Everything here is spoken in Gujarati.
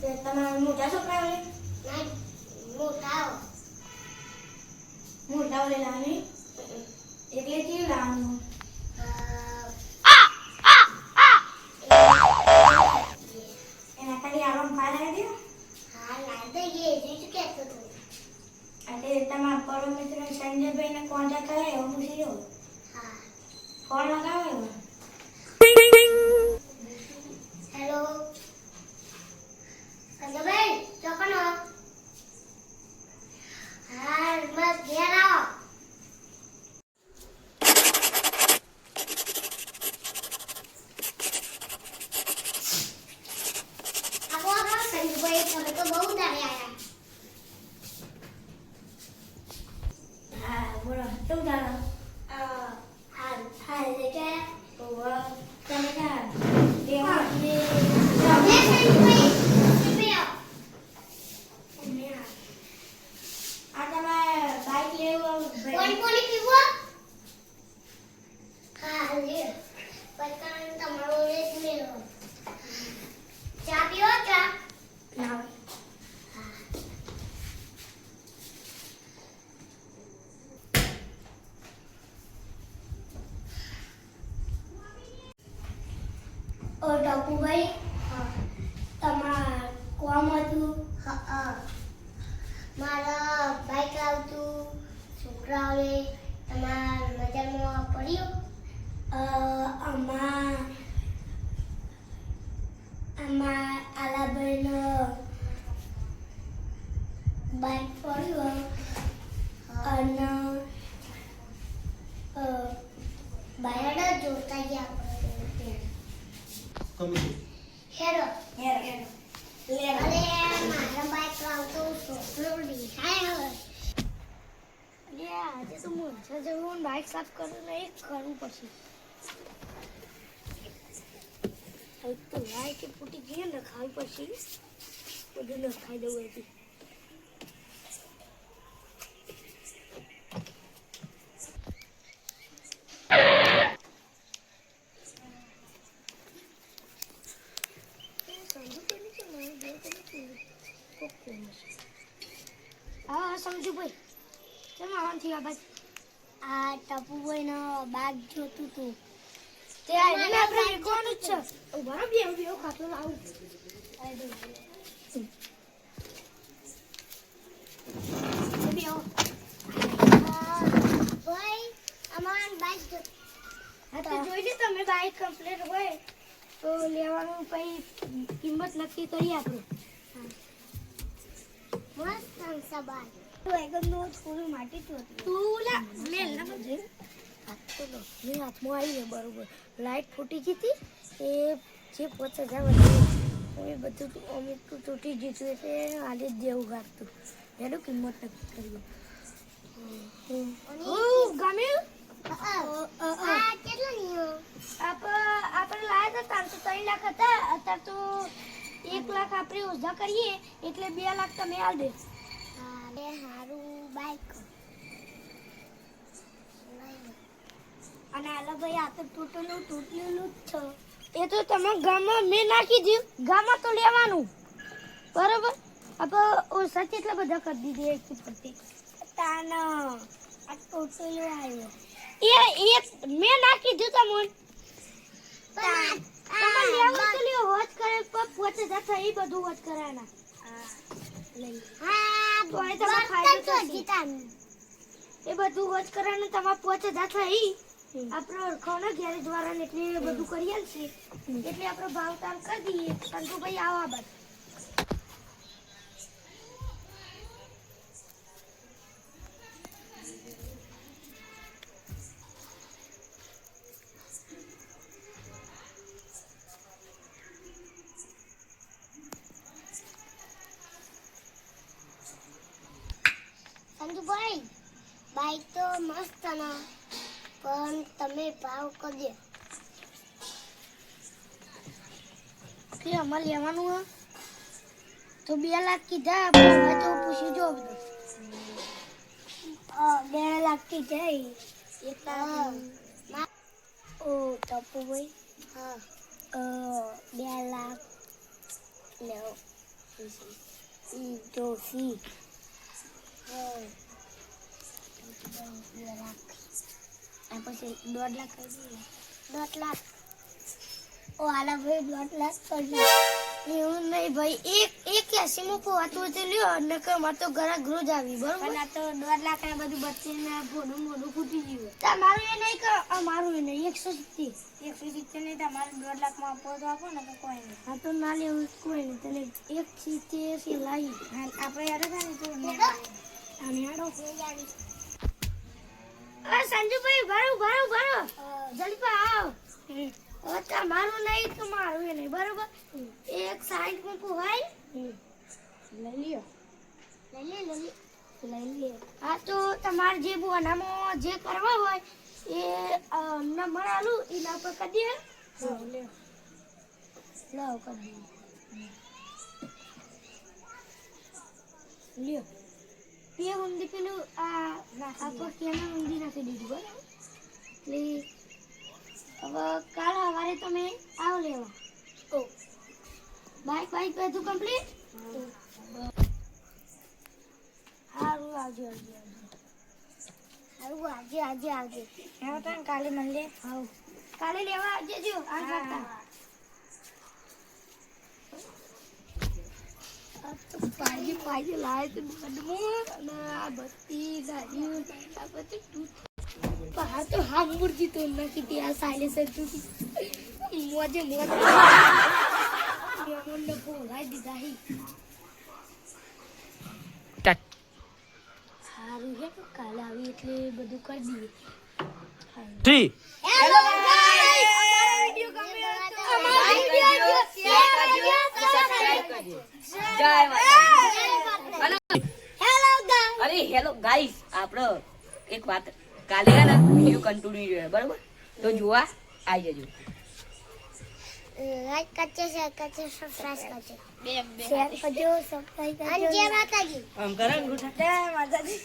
તમારા મોટા છોકરા હોય મોટા ઓલે લાવવાની એટલે કેવું લાવવાનું એના ખાલી આરામ ફાળા દે હા લાવી દઈએ જે કહેતો હતો એટલે તમારા પરમ મિત્ર સંજયભાઈને કોન્ટેક્ટ કરે એવું પૂછી લો હા ફોન લગાવો હેલો સંજયભાઈ ચોકનો હા બસ ઘેર આવો સંજયભાઈ તમે તો બહુ દાડે આવ્યા હા બોલો શું ચાલો હાલ એટલે તમે ક્યાં ચા પીવો ચા ના ઓ ટપુભાઈ તમાર કોમ હતું મારા બાઈક આવતું છોકરાઓને તમાર નજરમાં પડ્યું આમાં આલાભાઈનો બાઈક પડ્યું અને બાયડ જોતા ગયા હેરો લે અરે મારા બાઈક આવતો છોકરો દેખાય હવે અરે આજે તો મોજા જવું બાઈક સાફ કરવું નહીં કરવું પડશે હવે તો લાઈટ ફૂટી ગઈ ને ખાવી પડશે બધું ન ખાઈ દઉં હતી હા સમજુભાઈ કેમ આવવાનું થયું આ ટપુભાઈનો બાગ જોતું તું તે આજે આપણે વેચવાનું જ છે બરાબર એવું ખાતો લાવું ભાઈ અમાર બાઈક હા તો જોઈ લે તમે બાઈક કમ્પ્લીટ હોય તો લેવાનું પછી કિંમત નક્કી કરી આપણે મસ્ત સંસાબાઈ તો એકદમ થોડું માટી તો તું લા મેલ ના મજે આ તો મે હાથમાં આવી ને બરોબર લાઈટ ફૂટી ગઈ હતી એ જે પોતે જાવ એ બધું અમુક તૂટી ગયું એટલે આજે દેવું ગાતું એનું કિંમત નક્કી કરી ઓ ગમે આ કેટલા નિયો આપણે લાયા હતા 3 લાખ હતા અત્યારે તો 1 લાખ આપણે ઓછા કરીએ એટલે 2 લાખ તમે આલ દે હા લે હારું બાઈક અને આલા ભાઈ આ તો તૂટેલું જ છે એ તો તમે ગામમાં મેં નાખી દીધું ગામમાં તો લેવાનું બરાબર આપણે ઓછા કેટલા બધા કરી દીધી એક પરથી તાન આ તૂટેલું આવ્યો એ મેં નાખી દીધું તમને લેવા તો લ્યો હોજ કરે પોતે જતા એ બધું હોજ કરાના હા તો એ તમે ખાઈ તો એ બધું હોજ કરાને તમાર પોતે જતા ઈ આપણો ઓળખાણો ગેરેજ વાળાને એટલે બધું કરી આલશે એટલે આપણો ભાવ તાલ કરી દઈએ સંતુભાઈ આવા બાદ સંતુભાઈ બાઈક તો મસ્ત ના પણ તમે ભાવ કરજો કે અમાર લેવાનું હે તો 2 લાખ કીધા હવે તો પૂછી જો 2 લાખ की જાય એટલા ઓ ટપુભાઈ હા 2 લાખ લેવો તો સી પછી 1.5 લાખ કરી દઈએ 1.5 લાખ ઓ આલા ભાઈ 1.5 લાખ કરી એવું નહીં ભાઈ એક 80 મૂકો હતું તો લ્યો નકર માર તો ઘરા ગ્રો જ આવી બરોબર પણ આ તો 1.5 લાખ આ બધું બચ્ચેને ભોનું મોઢું ફૂટી ગયું તમારું એ નહીં કે અમારું એ નહીં 170 નહીં તમારે 1.5 લાખમાં આપો તો આપો ને તો કોઈ નહીં હા તો ના લેવું કોઈ નહીં તને 170 લાવી હા આપણે યાર થાય તો અને યાડો આવી સંજુભાઈ ભરો જલ્દી આવ તમારું નહીં તમારું એ નહીં બરોબર એક સાઈડ મૂકું ભાઈ લઈ લે હા તો તમારે જે બોનામાં જે કરવા હોય એ નંબર આલું એના પર કરી દે લાવ કરી દે લ્યો તે ઊંધી પેલું આ કેના ઊંધી નાખી દીધું બરાબર એટલે હવે કાલે સવારે તમે આવો લેવા ઓ બાઈક બધું કમ્પ્લીટ સારું આવજો હા તને કાલે મળીએ હા કાલે લેવા આવજે જો આ કરતા પાજી લાય તો અને આ બધી ગાડીઓ આ બધું હા તો હા મૂર્તિ તો નાખી હતી આ સાયલેન્સર ચૂકી મોજે મને બોલાઈ દીધા હી સારું છે કે કાલે આવી એટલે બધું કરી દઈએ 3 હેલો ગાઈસ અમારો વિડિયો ગમ્યો તો શેર કરજો જય માતા હેલો ગાઈસ અરે હેલો ગાઈસ આપણો એક વાત કાલે હે ને વિડિયો કન્ટિન્યુ રહ્યો બરાબર તો જોવા આવી જજો લાઈક કરજો શેર કરજો સબસ્ક્રાઇબ કરજો શેર કરજો સબસ્ક્રાઇબ કરજો અને જય માતાજી આમ કરો અંગૂઠા જય માતાજી